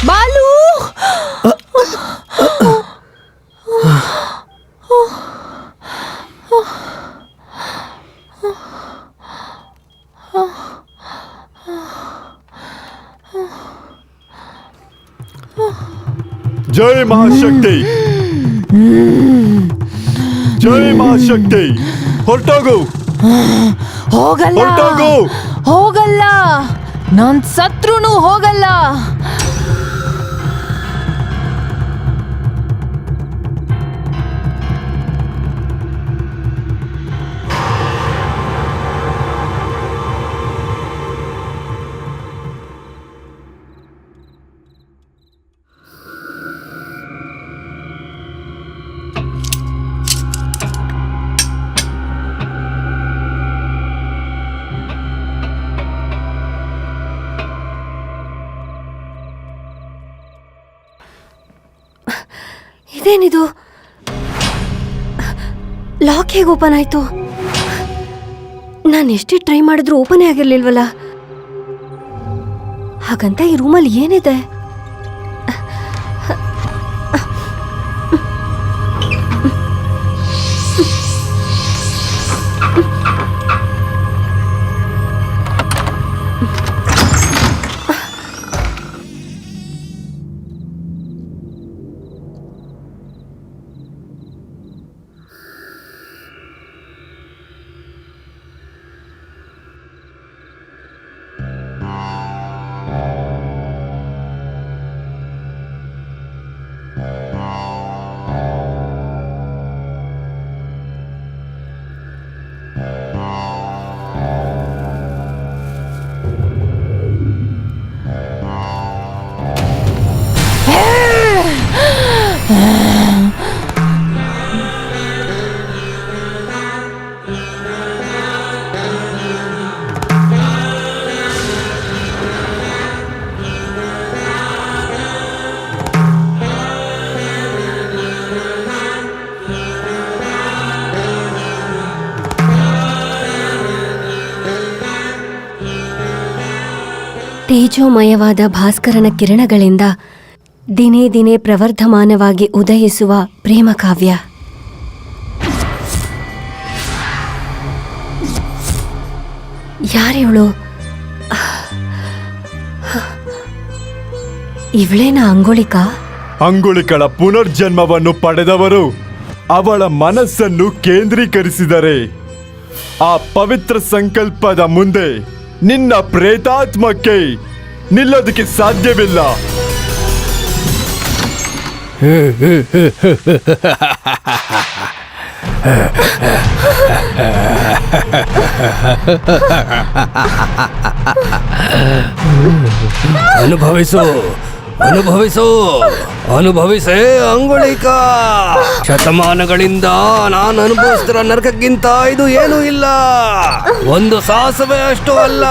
ಬಾಲು ಜೈ ಮಹಾಶಕ್ತಿ, ಜೈ ಮಹಾಶಕ್ತಿ. ಹೊರಟೋಗು, ಹೋಗಲ್ಲ ಹೊರಟೋಗು. ಹೋಗಲ್ಲ, ನಾನ್ ಸತ್ರುನು ಹೋಗಲ್ಲ. ಇದೇನಿದು? ಲಾಕ್ ಹೇಗೆ ಓಪನ್ ಆಯ್ತು? ನಾನು ಎಷ್ಟೇ ಟ್ರೈ ಮಾಡಿದ್ರು ಓಪನ್ ಆಗಿರ್ಲಿಲ್ವಲ್ಲ. ಹಾಗಂತ ಈ ರೂಮಲ್ಲಿ ಏನಿದೆ? ತೇಜೋಮಯವಾದ ಭಾಸ್ಕರನ ಕಿರಣಗಳಿಂದ ದಿನೇ ದಿನೇ ಪ್ರವರ್ಧಮಾನವಾಗಿ ಉದಯಿಸುವ ಪ್ರೇಮ ಕಾವ್ಯ. ಯಾರಿವಳು? ಇವಳೇನ ಅಂಗುಳಿಕಾ? ಅಂಗುಳಿಕಳ ಪುನರ್ಜನ್ಮವನ್ನು ಪಡೆದವರು ಅವಳ ಮನಸ್ಸನ್ನು ಕೇಂದ್ರೀಕರಿಸಿದರೆ ಆ ಪವಿತ್ರ ಸಂಕಲ್ಪದ ಮುಂದೆ ನಿನ್ನ ಪ್ರೇತಾತ್ಮಕ್ಕೆ ನಿಲ್ಲೋದಕ್ಕೆ ಸಾಧ್ಯವಿಲ್ಲ. ಅನುಭವಿಸು, ಅನುಭವಿಸು, ಅನುಭವಿಸೇ ಅಂಗುಳಿಕ. ಶತಮಾನಗಳಿಂದ ನಾನು ಅನುಭವಿಸ್ತಿರೋ ನರಕಕ್ಕಿಂತ ಇದು ಏನೂ ಇಲ್ಲ. ಒಂದು ಸಾಸುವೆ ಅಷ್ಟು ಅಲ್ಲ.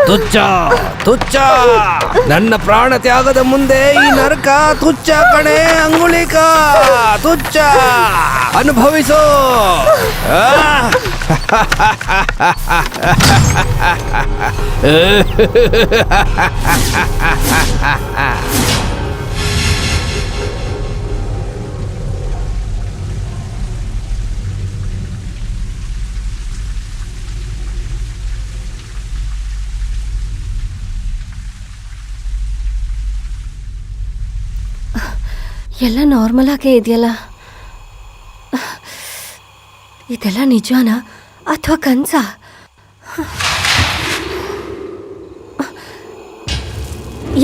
ತುಚ್ಛ, ತುಚ್ಛ. ನನ್ನ ಪ್ರಾಣ ತ್ಯಾಗದ ಮುಂದೆ ಈ ನರಕ ತುಚ್ಛ ಕಣೆ ಅಂಗುಳಿಕ, ತುಚ್ಛ. ಅನುಭವಿಸು. ಎಲ್ಲ ನಾರ್ಮಲ್ ಆಗೇ ಇದೆಯಲ್ಲ. ಇದೆಲ್ಲ ನಿಜಾನಾ ಅಥವಾ ಕನ್ಸ?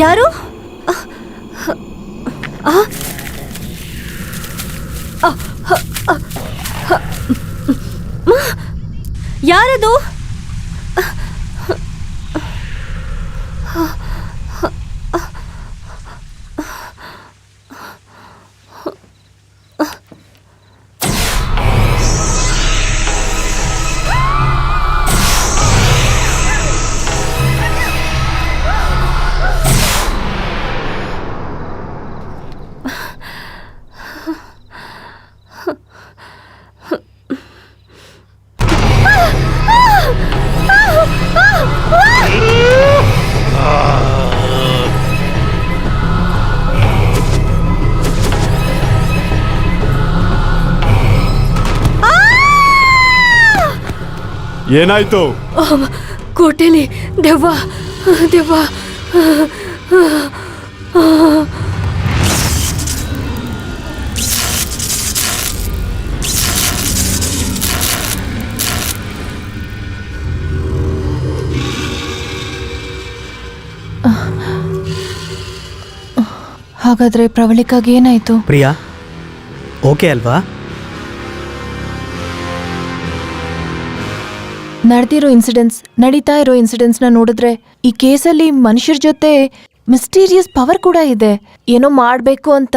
ಯಾರು? ಯಾರದು? ಏನಾಯ್ತು? ಕೋಟೆಲಿ ದೆವ್ವ ದೆವ್ವ. ಹಾಗಾದ್ರೆ ಪ್ರವಳಿಕಾಗಿ ಏನಾಯ್ತು? ಪ್ರಿಯಾ ಓಕೆ ಅಲ್ವಾ? ನಡೆದಿರೋ ಇನ್ಸಿಡೆಂಟ್ಸ್, ನಡೀತಾ ಇರೋ ಇನ್ಸಿಡೆಂಟ್ಸ್ನ ನೋಡಿದ್ರೆ ಈ ಕೇಸಲ್ಲಿ ಮನುಷ್ಯರ ಜೊತೆ ಮಿಸ್ಟೀರಿಯಸ್ ಪವರ್ ಕೂಡ ಇದೆ. ಏನೋ ಮಾಡಬೇಕು ಅಂತ,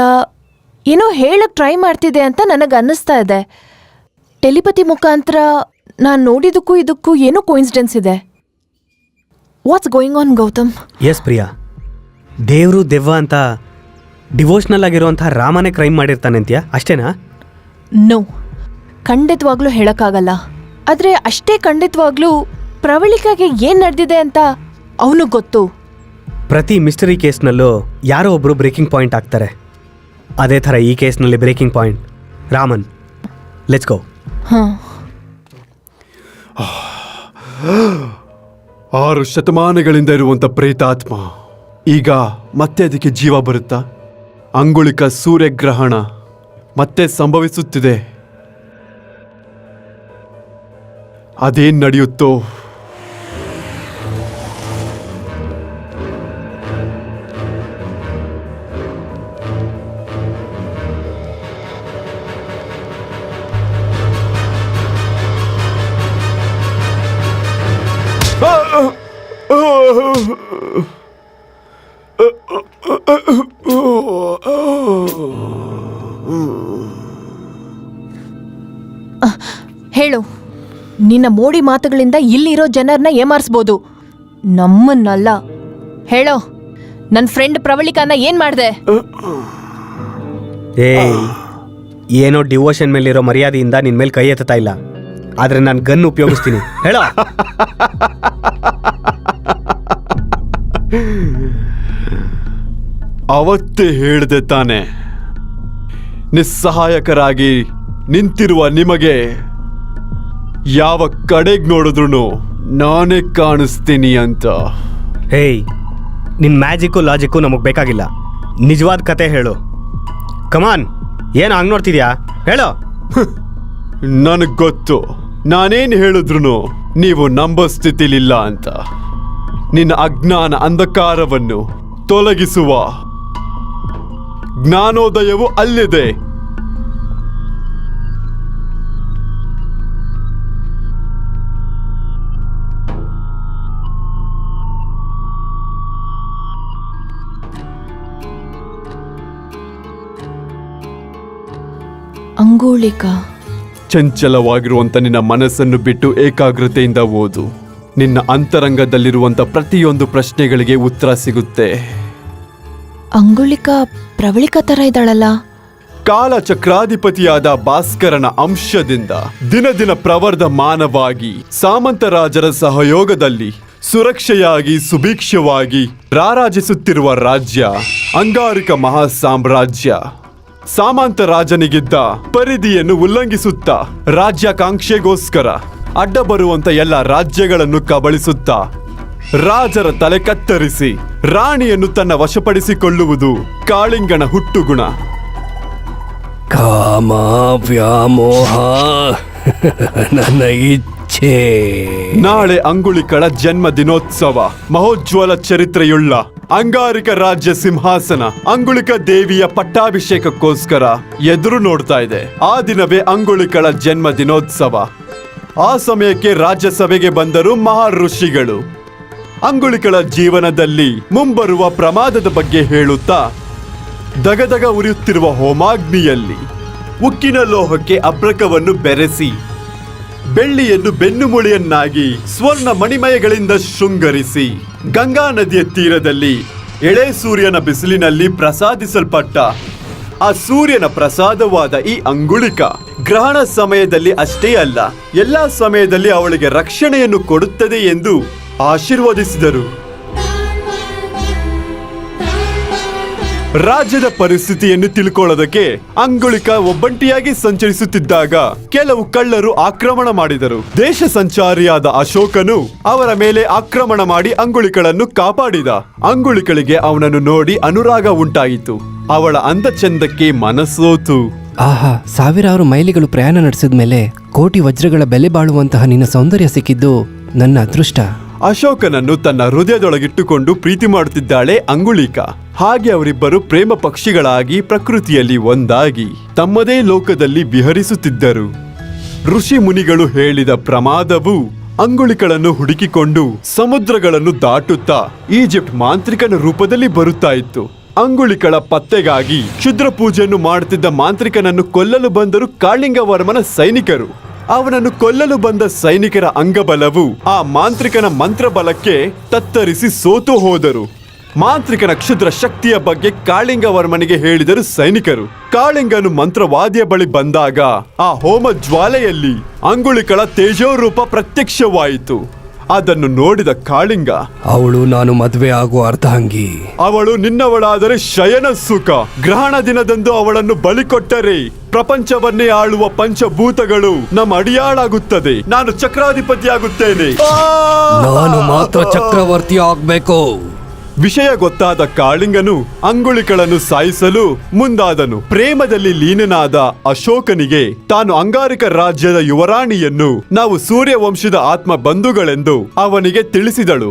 ಏನೋ ಹೇಳಕ್ ಟ್ರೈ ಮಾಡ್ತಿದೆ ಅಂತ ನನಗೆ ಅನ್ನಿಸ್ತಾ ಇದೆ. ಟೆಲಿಪತಿ ಮುಖಾಂತರ ನಾನು ನೋಡಿದಕ್ಕೂ ಇದಕ್ಕೂ ಏನೋ ಕೋಇನ್ಸಿಡೆನ್ಸ್ ಇದೆ. What's going on Gautam? Yes Priya, ದೇವರು ದೆವ್ವ ಅಂತ ಡಿವೋಷ್ನಲ್ ಆಗಿರುವಂತಹ ರಾಮನೇ ಕ್ರೈಮ್ ಮಾಡಿರ್ತಾನೆ ಅಂತೀಯ, ಅಷ್ಟೇನಾ? ನೋ, ಖಂಡಿತವಾಗ್ಲೂ ಹೇಳಕ್ಕಾಗಲ್ಲ. ಆದರೆ ಅಷ್ಟೇ ಖಂಡಿತವಾಗ್ಲೂ ಪ್ರವಳಿಕಾಗೆ ಏನು ನಡೆದಿದೆ ಅಂತ ಅವನಿಗೆ ಗೊತ್ತು. ಪ್ರತಿ ಮಿಸ್ಟರಿ ಕೇಸ್ನಲ್ಲೂ ಯಾರೋ ಒಬ್ಬರು ಬ್ರೇಕಿಂಗ್ ಪಾಯಿಂಟ್ ಆಗ್ತಾರೆ. ಅದೇ ಥರ ಈ ಕೇಸ್ನಲ್ಲಿ breaking point Raman. Let's go. ಹಾಂ, 6 ಶತಮಾನಗಳಿಂದ ಇರುವಂತ ಪ್ರೇತಾತ್ಮ ಈಗ ಮತ್ತೆ ಅದಕ್ಕೆ ಜೀವ ಬರುತ್ತಾ? ಅಂಗುಳಿಕ ಸೂರ್ಯಗ್ರಹಣ ಮತ್ತೆ ಸಂಭವಿಸುತ್ತಿದೆ. ಅದೇನ್ ನಡೆಯುತ್ತೋ? ಹೇಳು. ನಿನ್ನ ಮೋಡಿ ಮಾತುಗಳಿಂದ ಇಲ್ಲಿರೋ ಜನರನ್ನ ಏಮಾರಿಸ್ಬೋದು, ನಮ್ಮನ್ನಲ್ಲ. ಹೇಳೋ, ನನ್ನ ಫ್ರೆಂಡ್ ಪ್ರವಳಿಕಾನ ಏನ್ ಮಾಡ್ದೆ? ಏಯ್, ಏನೋ ಡಿವೋಷನ್ ಮೇಲಿರೋ ಮರ್ಯಾದೆಯಿಂದ ನಿನ್ ಮೇಲೆ ಕೈ ಎತ್ತಾ ಇಲ್ಲ, ಆದ್ರೆ ನಾನು ಗನ್ ಉಪಯೋಗಿಸ್ತೀನಿ. ಹೇಳೋ. ಅವತ್ತೇ ಹೇಳ್ದೆ ತಾನೆ, ನಿಸ್ಸಹಾಯಕರಾಗಿ ನಿಂತಿರುವ ನಿಮಗೆ ಯಾವ ಕಡೆಗೆ ನೋಡಿದ್ರು ನಾನೇ ಕಾಣಿಸ್ತೀನಿ ಅಂತ. ಹೇಯ್, ನಿನ್ ಮ್ಯಾಜಿಕ್ಕು ಲಾಜಿಕ್ಕು ನಮಗ್ ಬೇಕಾಗಿಲ್ಲ. ನಿಜವಾದ ಕತೆ ಹೇಳು. ಕಮಾನ್, ಏನು ಹಂಗ್ ನೋಡ್ತಿದ್ಯಾ? ಹೇಳೋ. ನನಗ್ ಗೊತ್ತು, ನಾನೇನ್ ಹೇಳಿದ್ರು ನೀವು ನಂಬೋ ಸ್ಥಿತಿಲಿಲ್ಲ ಅಂತ. ನಿನ್ನ ಅಜ್ಞಾನ ಅಂಧಕಾರವನ್ನು ತೊಲಗಿಸುವ ಜ್ಞಾನೋದಯವು ಅಲ್ಲಿದೆ. ಅಂಗುಳಿಕಾ, ಚಂಚಲವಾಗಿರುವಂತ ನಿನ್ನ ಮನಸ್ಸನ್ನು ಬಿಟ್ಟು ಏಕಾಗ್ರತೆಯಿಂದ ಓದು. ನಿನ್ನ ಅಂತರಂಗದಲ್ಲಿರುವಂತ ಪ್ರತಿಯೊಂದು ಪ್ರಶ್ನೆಗಳಿಗೆ ಉತ್ತರ ಸಿಗುತ್ತೆ. ಅಂಗುಳಿಕಾ ಪ್ರವಳಿಕಾ ತರ ಇದ್ದಾಳಲ್ಲ? ಕಾಲ ಚಕ್ರಾಧಿಪತಿಯಾದ ಭಾಸ್ಕರನ ಅಂಶದಿಂದ ದಿನ ದಿನ ಪ್ರವರ್ಧಮಾನವಾಗಿ ಸಾಮಂತರಾಜರ ಸಹಯೋಗದಲ್ಲಿ ಸುರಕ್ಷೆಯಾಗಿ ಸುಭಿಕ್ಷವಾಗಿ ರಾರಾಜಿಸುತ್ತಿರುವ ರಾಜ್ಯ ಅಂಗಾರಿಕ ಮಹಾ ಸಾಮ್ರಾಜ್ಯ. ಸಾಮಂತ ರಾಜನಿಗಿದ್ದ ಪರಿಧಿಯನ್ನು ಉಲ್ಲಂಘಿಸುತ್ತಾ ರಾಜ್ಯಾಕಾಂಕ್ಷೆಗೋಸ್ಕರ ಅಡ್ಡ ಬರುವಂತ ಎಲ್ಲ ರಾಜ್ಯಗಳನ್ನು ಕಬಳಿಸುತ್ತಾ ರಾಜರ ತಲೆ ಕತ್ತರಿಸಿ ರಾಣಿಯನ್ನು ತನ್ನ ವಶಪಡಿಸಿಕೊಳ್ಳುವುದು ಕಾಳಿಂಗನ ಹುಟ್ಟುಗುಣ. ಕಾಮ ವ್ಯಾಮೋಹ ನನ್ನ ಇಚ್ಛೆ. ನಾಳೆ ಅಂಗುಳಿಕಳ ಜನ್ಮ ದಿನೋತ್ಸವ. ಮಹೋಜ್ವಲ ಚರಿತ್ರೆಯುಳ್ಳ ಅಂಗಾರಿಕ ರಾಜ್ಯ ಸಿಂಹಾಸನ ಅಂಗುಳಿಕ ದೇವಿಯ ಪಟ್ಟಾಭಿಷೇಕಕ್ಕೋಸ್ಕರ ಎದುರು ನೋಡ್ತಾ ಇದೆ. ಆ ದಿನವೇ ಅಂಗುಳಿಕಳ ಜನ್ಮ ದಿನೋತ್ಸವ. ಆ ಸಮಯಕ್ಕೆ ರಾಜ್ಯಸಭೆಗೆ ಬಂದರು ಮಹಾ ಋಷಿಗಳು. ಅಂಗುಳಿಕಳ ಜೀವನದಲ್ಲಿ ಮುಂಬರುವ ಪ್ರಮಾದದ ಬಗ್ಗೆ ಹೇಳುತ್ತಾ ದಗದಗ ಉರಿಯುತ್ತಿರುವ ಹೋಮಾಗ್ನಿಯಲ್ಲಿ ಉಕ್ಕಿನ ಲೋಹಕ್ಕೆ ಅಬ್ರಕವನ್ನು ಬೆರೆಸಿ ಬೆಳ್ಳಿಯನ್ನು ಬೆನ್ನುಮೂಳೆಯನ್ನಾಗಿ ಸ್ವರ್ಣ ಮಣಿಮಯಗಳಿಂದ ಶೃಂಗರಿಸಿ ಗಂಗಾ ನದಿಯ ತೀರದಲ್ಲಿ ಎಳೆ ಸೂರ್ಯನ ಬಿಸಿಲಿನಲ್ಲಿ ಪ್ರಸಾದಿಸಲ್ಪಟ್ಟ ಆ ಸೂರ್ಯನ ಪ್ರಸಾದವಾದ ಈ ಅಂಗುಳಿಕ ಗ್ರಹಣ ಸಮಯದಲ್ಲಿ ಅಷ್ಟೇ ಅಲ್ಲ, ಎಲ್ಲಾ ಸಮಯದಲ್ಲಿ ಅವಳಿಗೆ ರಕ್ಷಣೆಯನ್ನು ಕೊಡುತ್ತದೆ ಎಂದು ಆಶೀರ್ವದಿಸಿದರು. ರಾಜ್ಯದ ಪರಿಸ್ಥಿತಿಯನ್ನು ತಿಳ್ಕೊಳ್ಳೋದಕ್ಕೆ ಅಂಗುಳಿಕ ಒಬ್ಬಂಟಿಯಾಗಿ ಸಂಚರಿಸುತ್ತಿದ್ದಾಗ ಕೆಲವು ಕಳ್ಳರು ಆಕ್ರಮಣ ಮಾಡಿದರು. ದೇಶ ಸಂಚಾರಿಯಾದ ಅಶೋಕನು ಅವರ ಮೇಲೆ ಆಕ್ರಮಣ ಮಾಡಿ ಅಂಗುಳಿಕಳನ್ನು ಕಾಪಾಡಿದ. ಅಂಗುಳಿಕಳಿಗೆ ಅವನನ್ನು ನೋಡಿ ಅನುರಾಗ ಉಂಟಾಯಿತು. ಅವಳ ಅಂದ ಚಂದಕ್ಕೆ ಮನಸ್ಸೋತು. ಆಹಾ, ಸಾವಿರಾರು ಮೈಲಿಗಳು ಪ್ರಯಾಣ ನಡೆಸಿದ ಮೇಲೆ ಕೋಟಿ ವಜ್ರಗಳ ಬೆಲೆ ಬಾಳುವಂತಹ ನಿನ್ನ ಸೌಂದರ್ಯ ಸಿಕ್ಕಿದ್ದು ನನ್ನ ಅದೃಷ್ಟ. ಅಶೋಕನನ್ನು ತನ್ನ ಹೃದಯದೊಳಗಿಟ್ಟುಕೊಂಡು ಪ್ರೀತಿ ಮಾಡುತ್ತಿದ್ದಾಳೆ ಅಂಗುಳಿಕ. ಹಾಗೆ ಅವರಿಬ್ಬರು ಪ್ರೇಮ ಪಕ್ಷಿಗಳಾಗಿ ಪ್ರಕೃತಿಯಲ್ಲಿ ಒಂದಾಗಿ ತಮ್ಮದೇ ಲೋಕದಲ್ಲಿ ವಿಹರಿಸುತ್ತಿದ್ದರು. ಋಷಿ ಮುನಿಗಳು ಹೇಳಿದ ಪ್ರಮಾದವು ಅಂಗುಳಿಕಳನ್ನು ಹುಡುಕಿಕೊಂಡು ಸಮುದ್ರಗಳನ್ನು ದಾಟುತ್ತಾ ಈಜಿಪ್ಟ್ ಮಾಂತ್ರಿಕನ ರೂಪದಲ್ಲಿ ಬರುತ್ತಾ ಇತ್ತು. ಅಂಗುಳಿಕಳ ಪತ್ತೆಗಾಗಿ ಕ್ಷುದ್ರ ಪೂಜೆಯನ್ನು ಮಾಡುತ್ತಿದ್ದ ಮಾಂತ್ರಿಕನನ್ನು ಕೊಲ್ಲಲು ಬಂದರು ಕಾಳಿಂಗವರ್ಮನ ಸೈನಿಕರು. ಅವನನ್ನು ಕೊಲ್ಲಲು ಬಂದ ಸೈನಿಕರ ಅಂಗಬಲವು ಆ ಮಾಂತ್ರಿಕನ ಮಂತ್ರಬಲಕ್ಕೆ ತತ್ತರಿಸಿ ಸೋತು ಹೋದರು. ಮಾಂತ್ರಿಕನ ಕ್ಷುದ್ರ ಶಕ್ತಿಯ ಬಗ್ಗೆ ಕಾಳಿಂಗವರ್ಮನಿಗೆ ಹೇಳಿದರು ಸೈನಿಕರು. ಕಾಳಿಂಗನು ಮಂತ್ರವಾದಿಯ ಬಳಿ ಬಂದಾಗ ಆ ಹೋಮ ಜ್ವಾಲೆಯಲ್ಲಿ ಅಂಗುಳಿಕಳ ತೇಜೋರೂಪ ಪ್ರತ್ಯಕ್ಷವಾಯಿತು. ಅದನ್ನು ನೋಡಿದ ಕಾಳಿಂಗ, ಅವಳು ನಾನು ಮದುವೆ ಆಗುವ ಅರ್ಧಾಂಗಿ. ಅವಳು ನಿನ್ನವಳಾದರೆ ಶಯನ ಸುಖ. ಗ್ರಹಣ ದಿನದಂದು ಅವಳನ್ನು ಬಲಿ ಕೊಟ್ಟರೆ ಪ್ರಪಂಚವನ್ನೇ ಆಳುವ ಪಂಚಭೂತಗಳು ನಮ್ಮ ಅಡಿಯಾಳಾಗುತ್ತದೆ. ನಾನು ಚಕ್ರಾಧಿಪತಿಯಾಗುತ್ತೇನೆ. ನಾನು ಮಾತ್ರ ಚಕ್ರವರ್ತಿ ಆಗ್ಬೇಕು. ವಿಷಯ ಗೊತ್ತಾದ ಕಾಳಿಂಗನು ಅಂಗುಳಿಕಳನ್ನು ಸಾಯಿಸಲು ಮುಂದಾದನು. ಪ್ರೇಮದಲ್ಲಿ ಲೀನನಾದ ಅಶೋಕನಿಗೆ ತಾನು ಅಂಗಾರಿಕ ರಾಜ್ಯದ ಯುವರಾಣಿಯನ್ನು ನಾವು ಸೂರ್ಯ ವಂಶದ ಆತ್ಮ ಬಂಧುಗಳೆಂದು ಅವನಿಗೆ ತಿಳಿಸಿದಳು.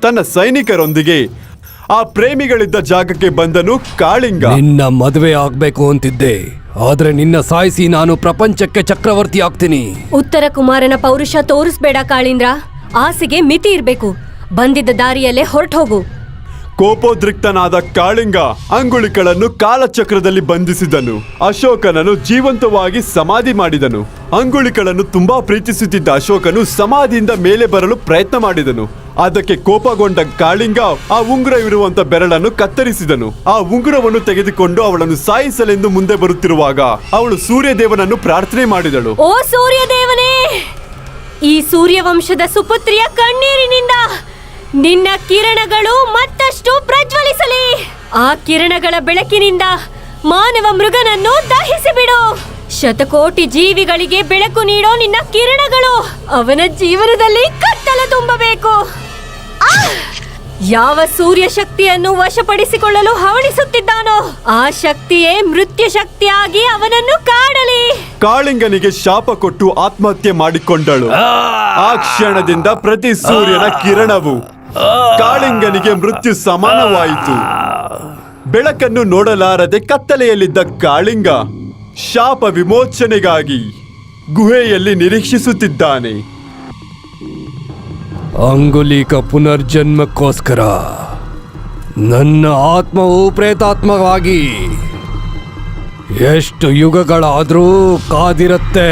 ತನ್ನ ಸೈನಿಕರೊಂದಿಗೆ ಆ ಪ್ರೇಮಿಗಳಿದ್ದ ಜಾಗಕ್ಕೆ ಬಂದನು ಕಾಳಿಂಗ. ನಿನ್ನ ಮದುವೆ ಆಗ್ಬೇಕು ಅಂತಿದ್ದೆ, ಆದ್ರೆ ನಿನ್ನ ಸಾಯಿಸಿ ನಾನು ಪ್ರಪಂಚಕ್ಕೆ ಚಕ್ರವರ್ತಿ ಆಗ್ತೀನಿ. ಉತ್ತರ ಕುಮಾರನ ಪೌರುಷ ತೋರಿಸ್ಬೇಡ ಕಾಳಿಂದ್ರ. ಆಸೆಗೆ ಮಿತಿ ಇರ್ಬೇಕು. ಬಂದಿದ್ದ ದಾರಿಯಲ್ಲೇ ಹೊರಟೋಗು. ಕೋಪೋದ್ರಿಕ್ತನಾದ ಕಾಳಿಂಗ ಅಂಗುಳಿಕಳನ್ನು ಕಾಲಚಕ್ರದಲ್ಲಿ ಬಂಧಿಸಿದನು. ಅಶೋಕನನ್ನು ಜೀವಂತವಾಗಿ ಸಮಾಧಿ ಮಾಡಿದನು. ಅಂಗುಳಿಕಳನ್ನು ತುಂಬಾ ಪ್ರೀತಿಸುತ್ತಿದ್ದ ಅಶೋಕನು ಸಮಾಧಿಯಿಂದ ಮೇಲೆ ಬರಲು ಪ್ರಯತ್ನ ಮಾಡಿದನು. ಅದಕ್ಕೆ ಕೋಪಗೊಂಡ ಕಾಳಿಂಗ ಆ ಉಂಗುರ ಇರುವಂತ ಬೆರಳನ್ನು ಕತ್ತರಿಸಿದನು. ಆ ಉಂಗುರವನ್ನು ತೆಗೆದುಕೊಂಡು ಅವಳನ್ನು ಸಾಯಿಸಲೆಂದು ಮುಂದೆ ಬರುತ್ತಿರುವಾಗ ಅವಳು ಸೂರ್ಯದೇವನನ್ನು ಪ್ರಾರ್ಥನೆ ಮಾಡಿದಳು. ಓ ಸೂರ್ಯದೇವನೇ, ಈ ಸೂರ್ಯವಂಶದ ಸುಪುತ್ರಿಯ ಕಣ್ಣೀರಿನಿಂದ ನಿನ್ನ ಕಿರಣಗಳು ಮತ್ತಷ್ಟು ಪ್ರಜ್ವಲಿಸಲಿ. ಆ ಕಿರಣಗಳ ಬೆಳಕಿನಿಂದ ಮಾನವ ಮೃಗನನ್ನು ದಹಿಸಿಬಿಡು. ಶತಕೋಟಿ ಜೀವಿಗಳಿಗೆ ಬೆಳಕು ನೀಡೋ ನಿನ್ನ ಕಿರಣಗಳು ಅವನ ಜೀವನದಲ್ಲಿ ಕತ್ತಲು ತುಂಬಬೇಕು. ಯಾವ ಸೂರ್ಯ ಶಕ್ತಿಯನ್ನು ವಶಪಡಿಸಿಕೊಳ್ಳಲು ಹವಣಿಸುತ್ತಿದ್ದಾನೋ ಆ ಶಕ್ತಿಯೇ ಮೃತ್ಯು ಶಕ್ತಿಯಾಗಿ ಅವನನ್ನು ಕಾಡಲಿ. ಕಾಳಿಂಗನಿಗೆ ಶಾಪ ಕೊಟ್ಟು ಆತ್ಮಹತ್ಯೆ ಮಾಡಿಕೊಂಡಳು. ಆ ಕ್ಷಣದಿಂದ ಪ್ರತಿ ಸೂರ್ಯನ ಕಿರಣವು ಕಾಳಿಂಗನಿಗೆ ಮೃತ್ಯು ಸಮಾನವಾಯಿತು. ಬೆಳಕನ್ನು ನೋಡಲಾರದೆ ಕತ್ತಲೆಯಲ್ಲಿದ್ದ ಕಾಳಿಂಗ ಶಾಪ ವಿಮೋಚನೆಗಾಗಿ ಗುಹೆಯಲ್ಲಿ ನಿರೀಕ್ಷಿಸುತ್ತಿದ್ದಾನೆ. ಅಂಗುಲಿಕ ಪುನರ್ಜನ್ಮಕ್ಕೋಸ್ಕರ ನನ್ನ ಆತ್ಮವು ಪ್ರೇತಾತ್ಮವಾಗಿ ಎಷ್ಟು ಯುಗಗಳಾದರೂ ಕಾದಿರುತ್ತೆ.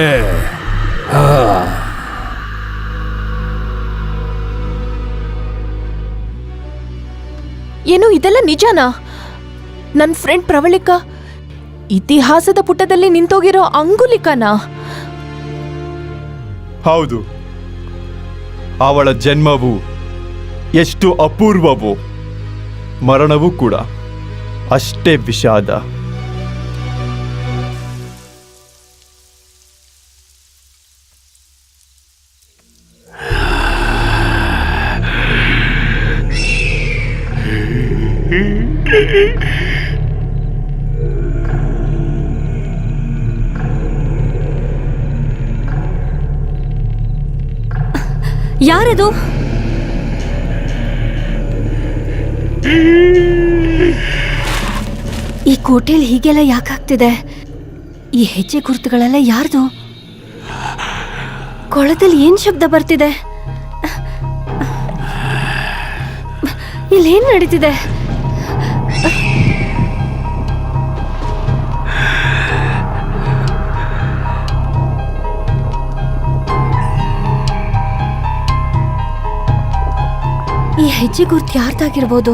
ಏನು ಇದೆಲ್ಲ ನಿಜನಾ? ನನ್ನ ಫ್ರೆಂಡ್ ಪ್ರವಳಿಕಾ ಇತಿಹಾಸದ ಪುಟದಲ್ಲಿ ನಿಂತೋಗಿರೋ ಅಂಗುಲಿಕನಾ? ಹೌದು, ಅವಳ ಜನ್ಮವು ಎಷ್ಟು ಅಪೂರ್ವವೋ ಮರಣವೂ ಕೂಡ ಅಷ್ಟೇ ವಿಷಾದ. ಯಾರದು? ಈ ಕೋಟೆಯಲ್ಲಿ ಹೀಗೆಲ್ಲ ಯಾಕಾಗ್ತಿದೆ? ಈ ಹೆಜ್ಜೆ ಗುರುತುಗಳೆಲ್ಲ ಯಾರ್ದು? ಕೊಳದಲ್ಲಿ ಏನ್ ಶಬ್ದ ಬರ್ತಿದೆ? ಇಲ್ಲೇನ್ ನಡೀತಿದೆ? ಈ ಹೆಜ್ಜೆ ಗುರುತು ಯಾರ್ದಾಗಿರ್ಬೋದು?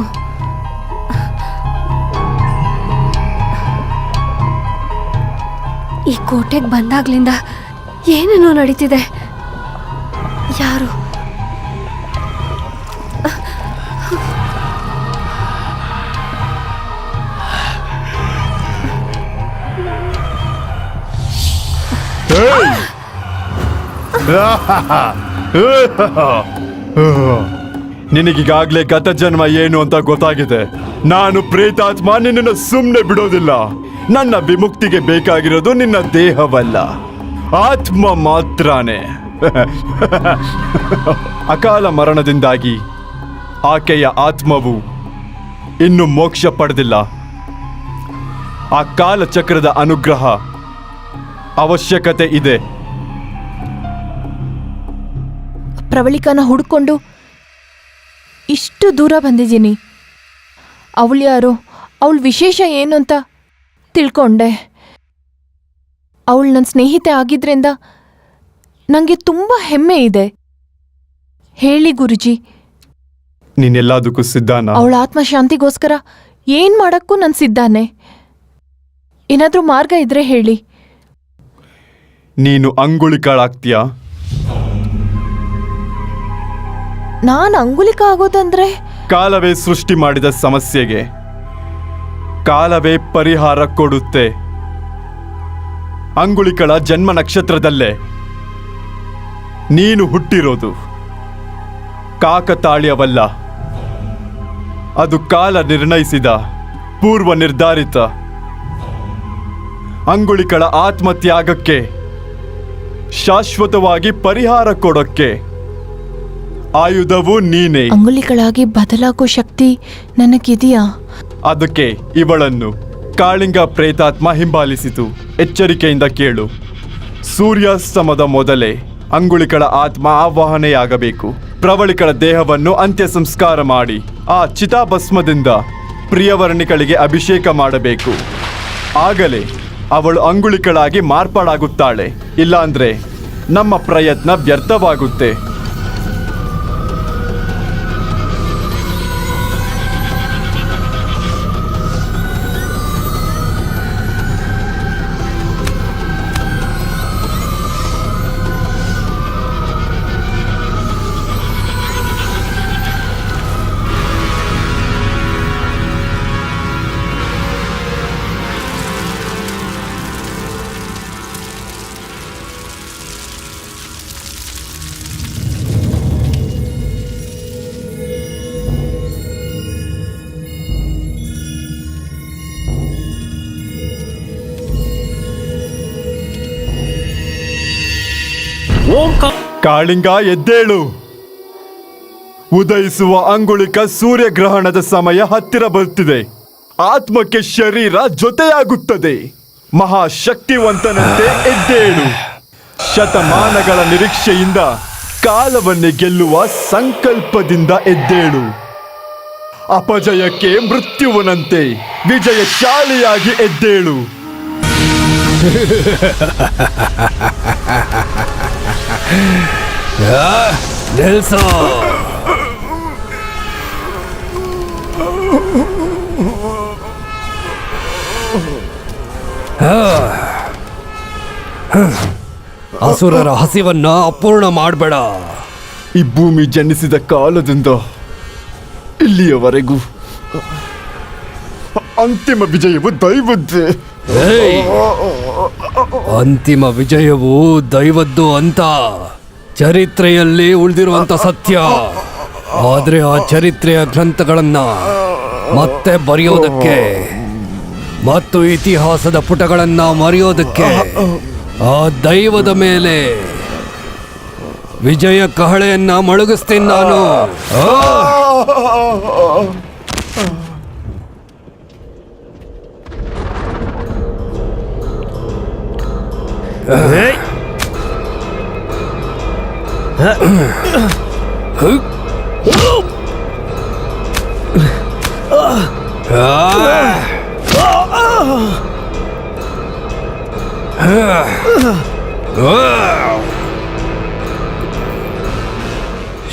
ಈ ಕೋಟೆಗೆ ಬಂದಾಗ್ಲಿಂದ ಏನೇನೋ ನಡೀತಿದೆ. ಯಾರು? ಏಯ್! ನಿನಗೀಗಾಗ್ಲೇ ಗತ ಜನ್ಮ ಏನು ಅಂತ ಗೊತ್ತಾಗಿದೆ. ನಾನು ಪ್ರೇತಾತ್ಮ ನಿನ್ನನ್ನು ಸುಮ್ಮನೆ ಬಿಡೋದಿಲ್ಲ. ನನ್ನ ವಿಮುಕ್ತಿಗೆ ಬೇಕಾಗಿರೋದು ನಿನ್ನ ದೇಹವಲ್ಲ, ಆತ್ಮ ಮಾತ್ರನೇ. ಅಕಾಲ ಮರಣದಿಂದಾಗಿ ಆಕೆಯ ಆತ್ಮವು ಇನ್ನು ಮೋಕ್ಷ ಪಡೆದಿಲ್ಲ. ಆ ಕಾಲಚಕ್ರದ ಅನುಗ್ರಹ ಅವಶ್ಯಕತೆ ಇದೆ. ಪ್ರವಳಿಕಾನ ಹುಡ್ಕೊಂಡು ಇಷ್ಟು ದೂರ ಬಂದಿದ್ದೀನಿ. ಅವಳು ಯಾರು, ಅವಳ ವಿಶೇಷ ಏನು ಅಂತ ತಿಳ್ಕೊಂಡೆ. ಅವಳು ನನ್ನ ಸ್ನೇಹಿತೆ ಆಗಿದ್ರಿಂದ ನನಗೆ ತುಂಬ ಹೆಮ್ಮೆ ಇದೆ. ಹೇಳಿ ಗುರುಜಿ, ನೀನೆಲ್ಲದಕ್ಕೂ ಸಿದ್ಧಾನ? ಅವಳ ಆತ್ಮಶಾಂತಿಗೋಸ್ಕರ ಏನ್ ಮಾಡಕ್ಕೂ ನಾನು ಸಿದ್ಧಾನೆ. ಏನಾದ್ರೂ ಮಾರ್ಗ ಇದ್ರೆ ಹೇಳಿ. ನೀನು ಅಂಗುಳಿಕಾಳಾಗ್ತೀಯಾ? ನಾನು ಅಂಗುಲಿಕ ಆಗೋದಂದ್ರೆ? ಕಾಲವೇ ಸೃಷ್ಟಿ ಮಾಡಿದ ಸಮಸ್ಯೆಗೆ ಕಾಲವೇ ಪರಿಹಾರ ಕೊಡುತ್ತೆ. ಅಂಗುಳಿಕಳ ಜನ್ಮ ನಕ್ಷತ್ರದಲ್ಲೇ ನೀನು ಹುಟ್ಟಿರೋದು. ಕಾಕತಾಳೀಯವಲ್ಲ, ಅದು ಕಾಲ ನಿರ್ಣಯಿಸಿದ ಪೂರ್ವ ನಿರ್ಧಾರಿತ. ಅಂಗುಳಿಕಳ ಆತ್ಮತ್ಯಾಗಕ್ಕೆ ಶಾಶ್ವತವಾಗಿ ಪರಿಹಾರ ಕೊಡೋಕ್ಕೆ ಆಯುಧವು ನೀನೇ. ಅಂಗುಲಿಗಳಾಗಿ ಬದಲಾಗೋ ಶಕ್ತಿ ನನಗಿದೆಯಾ? ಅದಕ್ಕೆ ಇವಳನ್ನು ಕಾಳಿಂಗ ಪ್ರೇತಾತ್ಮ ಹಿಂಬಾಲಿಸಿತು. ಎಚ್ಚರಿಕೆಯಿಂದ ಕೇಳು. ಸೂರ್ಯಾಸ್ತಮದ ಮೊದಲೇ ಅಂಗುಳಿಕಳ ಆತ್ಮ ಆವಾಹನೆಯಾಗಬೇಕು. ಪ್ರವಳಿಕಳ ದೇಹವನ್ನು ಅಂತ್ಯ ಸಂಸ್ಕಾರ ಮಾಡಿ ಆ ಚಿತಾಭಸ್ಮದಿಂದ ಪ್ರಿಯವರ್ಣಿಗಳಿಗೆ ಅಭಿಷೇಕ ಮಾಡಬೇಕು. ಆಗಲೇ ಅವಳು ಅಂಗುಳಿಕಳಾಗಿ ಮಾರ್ಪಾಡಾಗುತ್ತಾಳೆ. ಇಲ್ಲಾಂದ್ರೆ ನಮ್ಮ ಪ್ರಯತ್ನ ವ್ಯರ್ಥವಾಗುತ್ತೆ. ಕಾಳಿಂಗ ಎದ್ದೇಳು. ಉದಯಿಸುವ ಅಂಗುಳಿಕ ಸೂರ್ಯಗ್ರಹಣದ ಸಮಯ ಹತ್ತಿರ ಬರುತ್ತಿದೆ. ಆತ್ಮಕ್ಕೆ ಶರೀರ ಜೊತೆಯಾಗುತ್ತದೆ. ಮಹಾಶಕ್ತಿವಂತನಂತೆ ಎದ್ದೇಳು. ಶತಮಾನಗಳ ನಿರೀಕ್ಷೆಯಿಂದ ಕಾಲವನ್ನೇ ಗೆಲ್ಲುವ ಸಂಕಲ್ಪದಿಂದ ಎದ್ದೇಳು. ಅಪಜಯಕ್ಕೆ ಮೃತ್ಯುವನಂತೆ ವಿಜಯಶಾಲಿಯಾಗಿ ಎದ್ದೇಳು. ನಿಲ್ಸು. ಅಸುರರ ಹಸಿವನ್ನ ಅಪೂರ್ಣ ಮಾಡಬೇಡ. ಈ ಭೂಮಿ ಜನಿಸಿದ ಕಾಲದಿಂದ ಇಲ್ಲಿಯವರೆಗೂ ಅಂತಿಮ ವಿಜಯವು ದೈವದ್ದೇ. ಅಂತಿಮ ವಿಜಯವು ದೈವದ್ದು ಅಂತ ಚರಿತ್ರೆಯಲ್ಲಿ ಉಳಿದಿರುವಂತ ಸತ್ಯ. ಆದ್ರೆ ಆ ಚರಿತ್ರೆಯ ಗ್ರಂಥಗಳನ್ನ ಮತ್ತೆ ಬರೆಯೋದಕ್ಕೆ ಮತ್ತು ಇತಿಹಾಸದ ಪುಟಗಳನ್ನ ಮರೆಯೋದಕ್ಕೆ ಆ ದೈವದ ಮೇಲೆ ವಿಜಯ ಕಹಳೆಯನ್ನ ಮೊಳಗಿಸ್ತೀನಿ ನಾನು.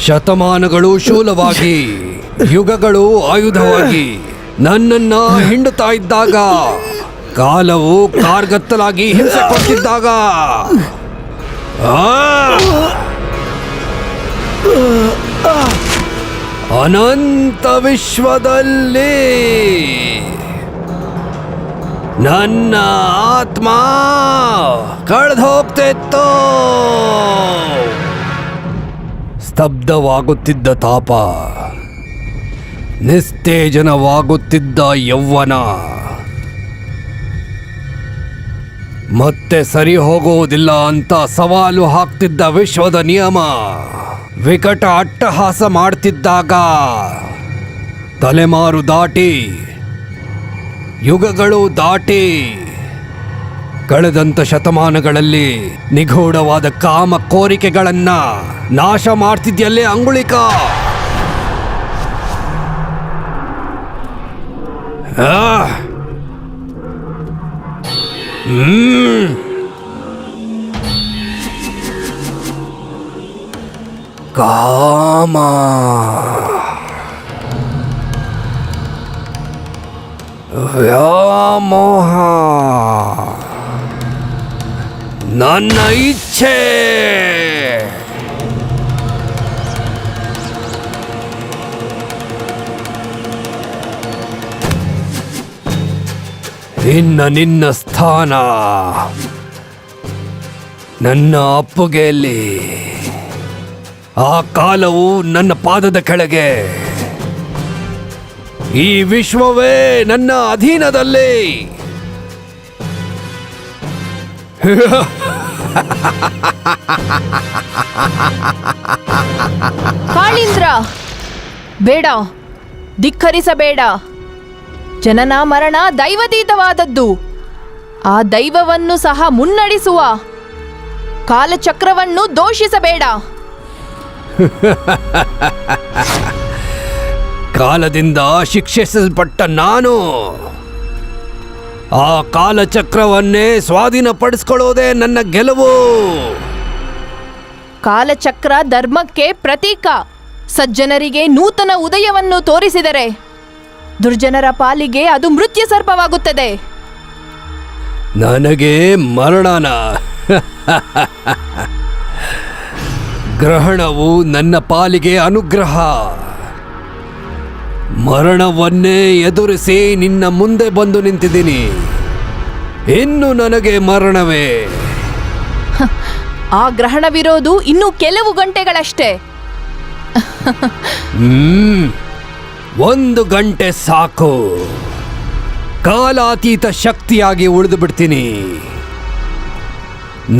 ಶತಮಾನಗಳು ಶೂಲವಾಗಿ, ಯುಗಗಳು ಆಯುಧವಾಗಿ ನನ್ನನ್ನ ಹಿಂಡುತ್ತಾ ಇದ್ದಾಗ, ಕಾಲವು ಕಾರ್ಗತ್ತಲಾಗಿ ಹಿಂಸೆ ಕೊಟ್ಟಿದ್ದಾಗ, ಅನಂತ ವಿಶ್ವದಲ್ಲಿ ನನ್ನ ಆತ್ಮ ಕಳೆದು ಹೋಗ್ತಿತ್ತು. ಸ್ತಬ್ಧವಾಗುತ್ತಿದ್ದ ತಾಪ, ನಿಸ್ತೇಜನವಾಗುತ್ತಿದ್ದ ಯೌವನ, ಮತ್ತೆ ಸರಿ ಹೋಗುವುದಿಲ್ಲ ಅಂತ ಸವಾಲು ಹಾಕ್ತಿದ್ದ ವಿಶ್ವದ ನಿಯಮ ವಿಕಟ ಅಟ್ಟಹಾಸ ಮಾಡ್ತಿದ್ದಾಗ, ತಲೆಮಾರು ದಾಟಿ ಯುಗಗಳು ದಾಟಿ ಕಳೆದಂತ ಶತಮಾನಗಳಲ್ಲಿ ನಿಗೂಢವಾದ ಕಾಮ ಕೋರಿಕೆಗಳನ್ನ ನಾಶ ಮಾಡ್ತಿದ್ಯಲ್ಲೇ ಅಂಗುಳಿಕ. ಕಾಮ ವ್ಯಾಮೋಹ, ನನ್ನ ಇಚ್ಛೆ, ನಿನ್ನ ಸ್ಥಾನ ನನ್ನ ಅಪ್ಪುಗೆಯಲ್ಲಿ, ಆ ಕಾಲವು ನನ್ನ ಪಾದದ ಕೆಳಗೆ, ಈ ವಿಶ್ವವೇ ನನ್ನ ಅಧೀನದಲ್ಲಿ. ಕಾಳೀಂದ್ರ, ಬೇಡ, ಧಿಕ್ಕರಿಸಬೇಡ. ಜನನ ಮರಣ ದೈವತೀತವಾದದ್ದು. ಆ ದೈವವನ್ನು ಸಹ ಮುನ್ನಡೆಸುವ ಕಾಲಚಕ್ರವನ್ನು ದೋಷಿಸಬೇಡ. ಕಾಲದಿಂದ ಶಿಕ್ಷಿಸಲ್ಪಟ್ಟ ನಾನು ಆ ಕಾಲಚಕ್ರವನ್ನೇ ಸ್ವಾಧೀನಪಡಿಸ್ಕೊಳ್ಳೋದೇ ನನ್ನ ಗೆಲುವು. ಕಾಲಚಕ್ರ ಧರ್ಮಕ್ಕೆ ಪ್ರತೀಕ. ಸಜ್ಜನರಿಗೆ ನೂತನ ಉದಯವನ್ನು ತೋರಿಸಿದರೆ ದುರ್ಜನರ ಪಾಲಿಗೆ ಅದು ಮೃತ್ಯು ಸರ್ಪವಾಗುತ್ತದೆ. ನನಗೆ ಮರಣನ ಗ್ರಹಣವು ನನ್ನ ಪಾಲಿಗೆ ಅನುಗ್ರಹ. ಮರಣವನ್ನೇ ಎದುರಿಸಿ ನಿನ್ನ ಮುಂದೆ ಬಂದು ನಿಂತಿದ್ದೀನಿ. ಇನ್ನು ನನಗೆ ಮರಣವೇ. ಆ ಗ್ರಹಣವಿರೋದು ಇನ್ನು ಕೆಲವು ಗಂಟೆಗಳಷ್ಟೇ. 1 ಗಂಟೆ ಸಾಕು. ಕಾಲಾತೀತ ಶಕ್ತಿಯಾಗಿ ಉಳಿದು ಬಿಡ್ತೀನಿ.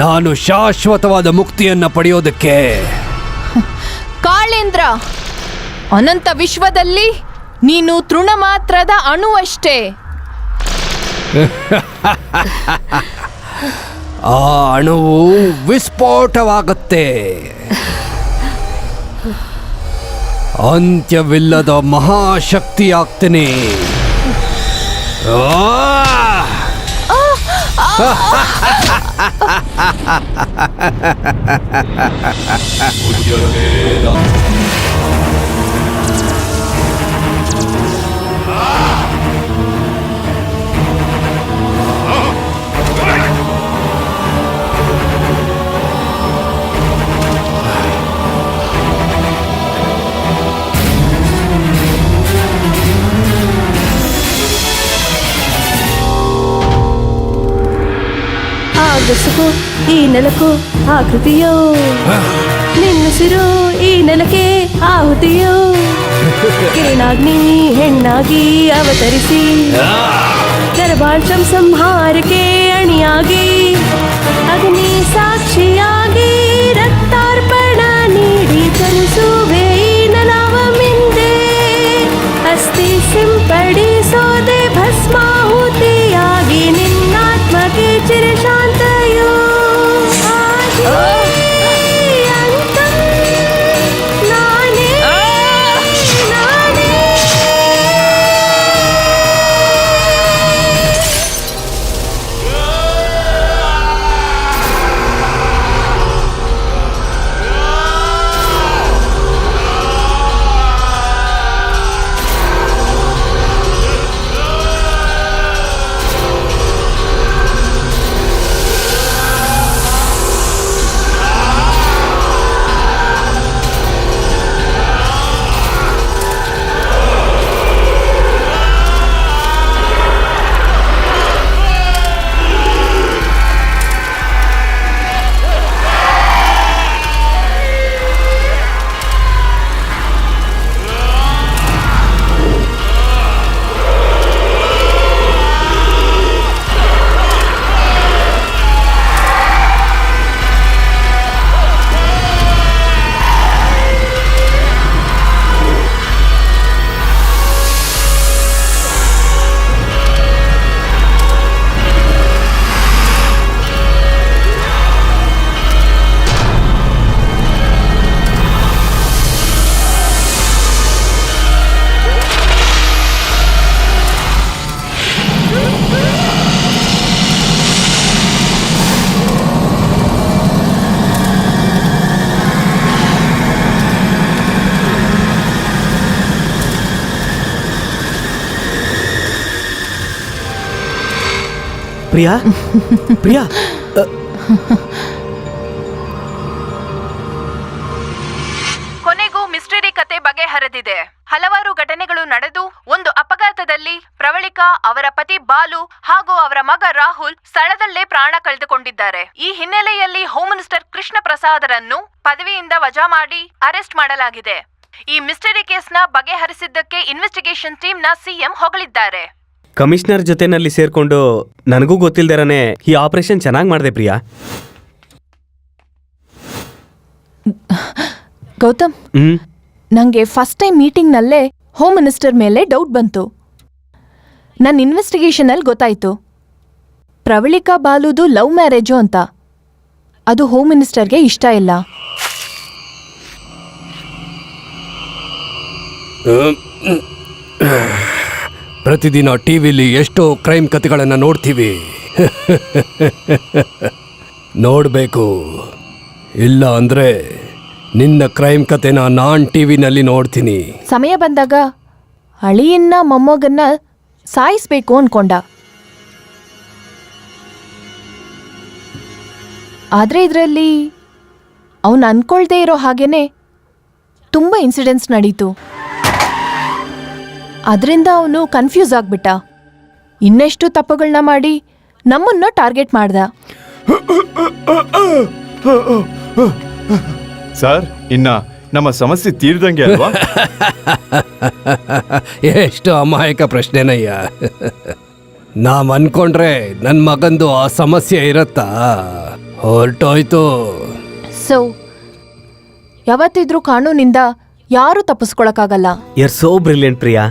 ನಾನು ಶಾಶ್ವತವಾದ ಮುಕ್ತಿಯನ್ನ ಪಡೆಯೋದಕ್ಕೆ. ಕಾಳೇಂದ್ರ, ಅನಂತ ವಿಶ್ವದಲ್ಲಿ ನೀನು ತೃಣ ಮಾತ್ರದ ಅಣುವಷ್ಟೇ. ಆ ಅಣುವು ವಿಸ್ಫೋಟವಾಗುತ್ತೆ. ಅಂತ್ಯವಿಲ್ಲದ ಮಹಾಶಕ್ತಿಯಾಗ್ತೀನಿ. ಆಗಸಕ್ಕೂ ಈ ನೆಲಕ್ಕೂ ಆಕೃತಿಯೋ, ನಿನ್ನುಸಿರು ಈ ನೆಲಕ್ಕೆ ಆಹುತಿಯೋ. ಕಿರಣಾಗ್ನಿ ಹೆಣ್ಣಾಗಿ ಅವತರಿಸಿ ಗರ್ಭಾಂಶಂ ಸಂಹಾರಕ್ಕೆ ಅಣಿಯಾಗಿ, ಅಗ್ನಿ ಸಾಕ್ಷಿಯಾಗಿ ರಕ್ತಾರ್ಪಣ ನೀಡಿ ತರಿಸುವೆ ಈ ನೆಲವ ಮಿಂದೆ. ಅಸ್ಥಿ ಸಿಂಪಡಿಸೋದೆ ಭಸ್ಮಾಹುತಿಯಾಗಿ ನಿನ್ನಾತ್ಮಕ್ಕೆ ಚಿರಶಾಂತಯೋ. ಪ್ರಿಯಾ ಪ್ರಿಯಾ ಕೊನೆಗೂ ಮಿಸ್ಟರಿ ಕತೆ ಬಗೆಹರಿದಿದೆ. ಹಲವಾರು ಘಟನೆಗಳು ನಡೆದು ಒಂದು ಅಪಘಾತದಲ್ಲಿ ಪ್ರವಳಿಕಾ, ಅವರ ಪತಿ ಬಾಲು ಹಾಗೂ ಅವರ ಮಗ ರಾಹುಲ್ ಸ್ಥಳದಲ್ಲೇ ಪ್ರಾಣ ಕಳೆದುಕೊಂಡಿದ್ದಾರೆ. ಈ ಹಿನ್ನೆಲೆಯಲ್ಲಿ ಹೋಮ್ ಮಿನಿಸ್ಟರ್ ಕೃಷ್ಣ ಪ್ರಸಾದರನ್ನು ಪದವಿಯಿಂದ ವಜಾ ಮಾಡಿ ಅರೆಸ್ಟ್ ಮಾಡಲಾಗಿದೆ. ಈ ಮಿಸ್ಟರಿ ಕೇಸ್ನ ಬಗೆಹರಿಸಿದ್ದಕ್ಕೆ ಇನ್ವೆಸ್ಟಿಗೇಷನ್ ಟೀಮ್ನ ಸಿಎಂ ಹೊಗಳಿದ್ದಾರೆ. ಕಮಿಷನರ್ ಜೊತೆನಲ್ಲಿ ಸೇರ್ಕೊಂಡು ನನಗೂ ಗೊತ್ತಿಲ್ದಿರನೆ ಈ ಆಪರೇಷನ್ ಚೆನ್ನಾಗಿ ಮಾಡಿದೆ ಪ್ರಿಯಾ. ಗೌತಮ್, ನಂಗೆ ಫಸ್ಟ್ ಟೈಮ್ ಮೀಟಿಂಗ್ನಲ್ಲೇ ಹೋಮ್ ಮಿನಿಸ್ಟರ್ ಮೇಲೆ ಡೌಟ್ ಬಂತು. ನನ್ನ ಇನ್ವೆಸ್ಟಿಗೇಷನಲ್ಲಿ ಗೊತ್ತಾಯ್ತು ಪ್ರವಳಿಕಾ ಬಾಲುದು ಲವ್ ಮ್ಯಾರೇಜು ಅಂತ. ಅದು ಹೋಮ್ ಮಿನಿಸ್ಟರ್ಗೆ ಇಷ್ಟ ಇಲ್ಲ. ಪ್ರತಿದಿನ ಟಿವಿಲಿ ಎಷ್ಟೋ ಕ್ರೈಮ್ ಕಥೆಗಳನ್ನು ನೋಡ್ತೀವಿ. ನೋಡಬೇಕು, ಇಲ್ಲ ಅಂದರೆ ನಿನ್ನ ಕ್ರೈಮ್ ಕಥೆನ ನಾನ್ ಟಿವಿನಲ್ಲಿ ನೋಡ್ತೀನಿ. ಸಮಯ ಬಂದಾಗ ಅಳಿಯನ್ನ ಮೊಮ್ಮಗನ್ನ ಸಾಯಿಸ್ಬೇಕು ಅನ್ಕೊಂಡ. ಆದ್ರೆ ಇದರಲ್ಲಿ ಅವನು ಅನ್ಕೊಳ್ದೇ ಇರೋ ಹಾಗೇನೆ ತುಂಬ ಇನ್ಸಿಡೆಂಟ್ಸ್ ನಡೀತು. ಅದರಿಂದ ಅವನು ಕನ್ಫ್ಯೂಸ್ ಆಗ್ಬಿಟ್ಟ. ಇನ್ನೆಷ್ಟು ತಪ್ಪುಗಳನ್ನ ಮಾಡಿ ನಮ್ಮನ್ನ ಟಾರ್ಗೆಟ್ ಮಾಡ್ದ. ಸರ್, ಇನ್ನ ನಮ್ಮ ಸಮಸ್ಯೆ ತೀರ್ದಂಗೆ ಅಲ್ವಾ? ಎಷ್ಟು ಅಮಾಯಕ ಪ್ರಶ್ನೆನಯ್ಯ. ನಾವ್ ಅನ್ಕೊಂಡ್ರೆ ನನ್ನ ಮಗಂದು ಆ ಸಮಸ್ಯೆ ಇರತ್ತಾ? ಹೊರಟೋಯ್ತು. ಸೊ ಯಾವತ್ತಿದ್ರೂ ಕಾನೂನಿಂದ ಯಾರೂ ತಪ್ಪಿಸ್ಕೊಳಕ್ಕಾಗಲ್ಲ. You are so brilliant Priya.